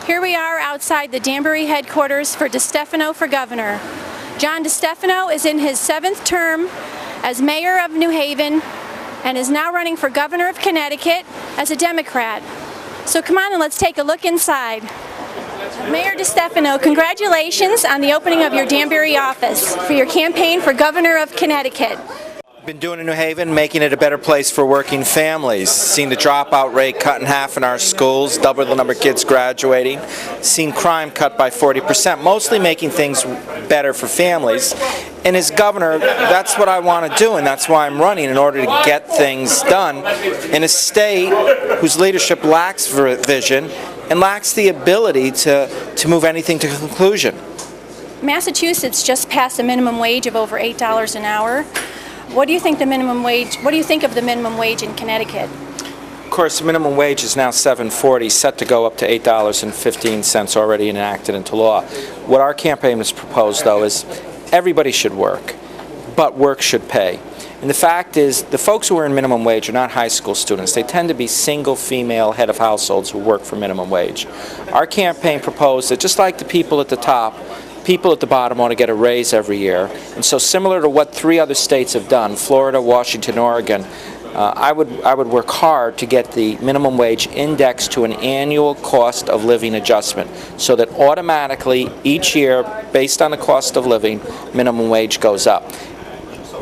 Here we are outside the Danbury headquarters for DeStefano for governor. John DeStefano is in his 7th term as mayor of New Haven and is now running for governor of Connecticut as a Democrat. So come on and let's take a look inside. Mayor DeStefano, congratulations on the opening of your Danbury office for your campaign for governor of Connecticut. Been doing in New Haven, making it a better place for working families. Seen the dropout rate cut in half in our schools, double the number of kids graduating. Seen crime cut by 40%, mostly making things better for families. And as governor, that's what I want to do, and that's why I'm running, in order to get things done in a state whose leadership lacks vision and lacks the ability to move anything to conclusion. Massachusetts just passed a minimum wage of over $8 an hour. What do you think of the minimum wage in Connecticut? Of course, the minimum wage is now $7.40, set to go up to $8.15, already enacted into law. What our campaign has proposed, though, is everybody should work, but work should pay. And the fact is, the folks who are in minimum wage are not high school students. They tend to be single female head of households who work for minimum wage. Our campaign proposed that just like the people at the top, people at the bottom want to get a raise every year. And so similar to what 3 other states have done, Florida, Washington, Oregon, I would work hard to get the minimum wage indexed to an annual cost of living adjustment so that automatically each year, based on the cost of living, minimum wage goes up.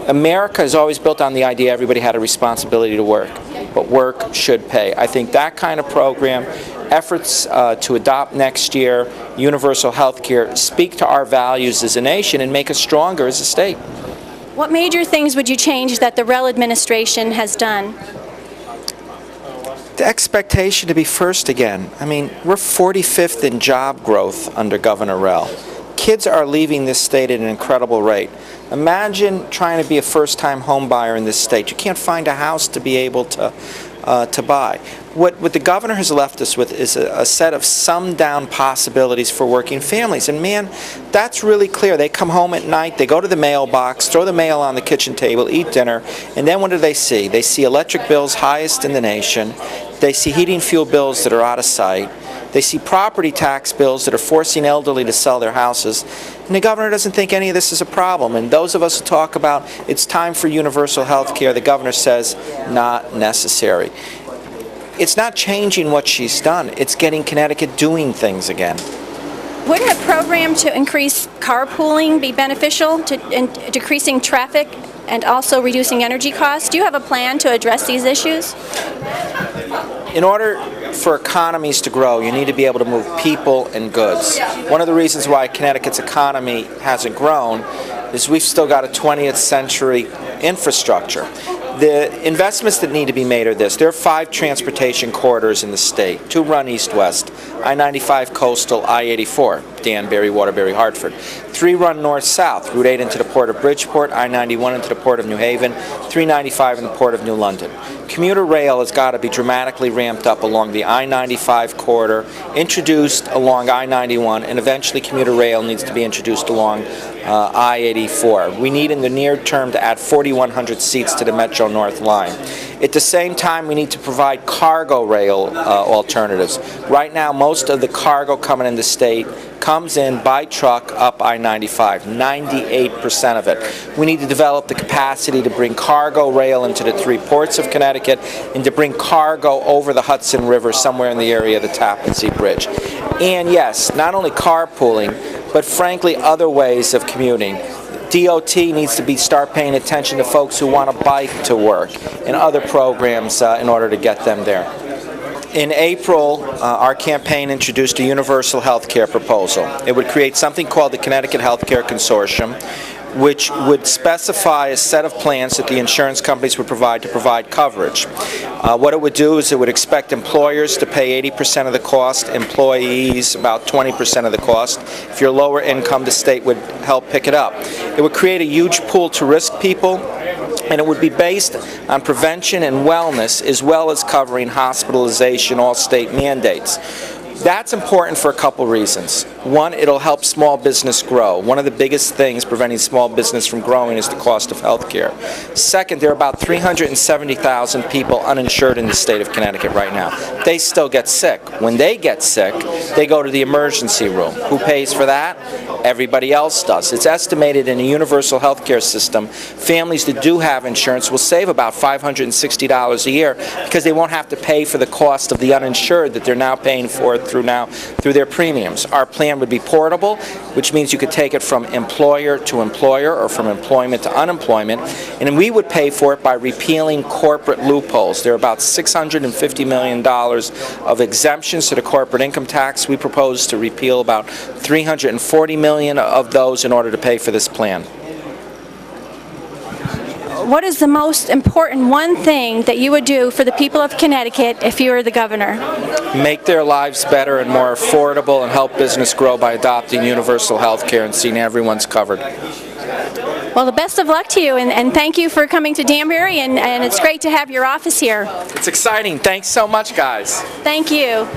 America is always built on the idea everybody had a responsibility to work, but work should pay. I think that kind of program, efforts to adopt next year universal health care, speak to our values as a nation and make us stronger as a state. What major things would you change that the Rell administration has done? The expectation to be first again. I mean, we're 45th in job growth under Governor Rell. Kids are leaving this state at an incredible rate. Imagine trying to be a first-time home buyer in this state. You can't find a house to be able to buy. What the governor has left us with is a set of summed-down possibilities for working families. And man, that's really clear. They come home at night, they go to the mailbox, throw the mail on the kitchen table, eat dinner, and then what do they see? They see electric bills highest in the nation. They see heating fuel bills that are out of sight. They see property tax bills that are forcing elderly to sell their houses. And the governor doesn't think any of this is a problem. And those of us who talk about it's time for universal health care, the governor says not necessary. It's not changing what she's done. It's getting Connecticut doing things again. Wouldn't a program to increase carpooling be beneficial to decreasing traffic and also reducing energy costs? Do you have a plan to address these issues? In order for economies to grow, you need to be able to move people and goods. One of the reasons why Connecticut's economy hasn't grown is we've still got a 20th century infrastructure. The investments that need to be made are this. There are 5 transportation corridors in the state. 2 run east-west, I-95 coastal, I-84, Danbury, Waterbury, Hartford. 3 run north-south, Route 8 into the Port of Bridgeport, I-91 into the Port of New Haven, 395 in the Port of New London. Commuter rail has got to be dramatically ramped up along the I-95 corridor, introduced along I-91, and eventually commuter rail needs to be introduced along I-84. We need in the near term to add 4,100 seats to the Metro North line. At the same time, we need to provide cargo rail alternatives. Right now, most of the cargo coming in the state comes in by truck up I-95, 98% of it. We need to develop the capacity to bring cargo rail into the 3 ports of Connecticut and to bring cargo over the Hudson River somewhere in the area of the Tappan Zee Bridge. And yes, not only carpooling, but frankly other ways of commuting. DOT needs to start paying attention to folks who want to bike to work and other programs in order to get them there. In April, our campaign introduced a universal health care proposal. It would create something called the Connecticut Health Care Consortium, which would specify a set of plans that the insurance companies would provide to provide coverage. What it would do is it would expect employers to pay 80% of the cost, employees about 20% of the cost. If you're lower income, the state would help pick it up. It would create a huge pool to risk people, and it would be based on prevention and wellness as well as covering hospitalization, all state mandates. That's important for a couple reasons. One, it'll help small business grow. One of the biggest things preventing small business from growing is the cost of health care. Second, there are about 370,000 people uninsured in the state of Connecticut right now. they still get sick. When they get sick, they go to the emergency room. Who pays for that? Everybody else does. It's estimated in a universal health care system, families that do have insurance will save about $560 a year because they won't have to pay for the cost of the uninsured that they're now paying for through their premiums. Our plan would be portable, which means you could take it from employer to employer or from employment to unemployment, and we would pay for it by repealing corporate loopholes. There are about $650 million of exemptions to the corporate income tax. We propose to repeal about $340 million of those in order to pay for this plan. What is the most important one thing that you would do for the people of Connecticut if you were the governor? Make their lives better and more affordable and help business grow by adopting universal health care and seeing everyone's covered. Well, the best of luck to you, and thank you for coming to Danbury, and it's great to have your office here. It's exciting. Thanks so much, guys. Thank you.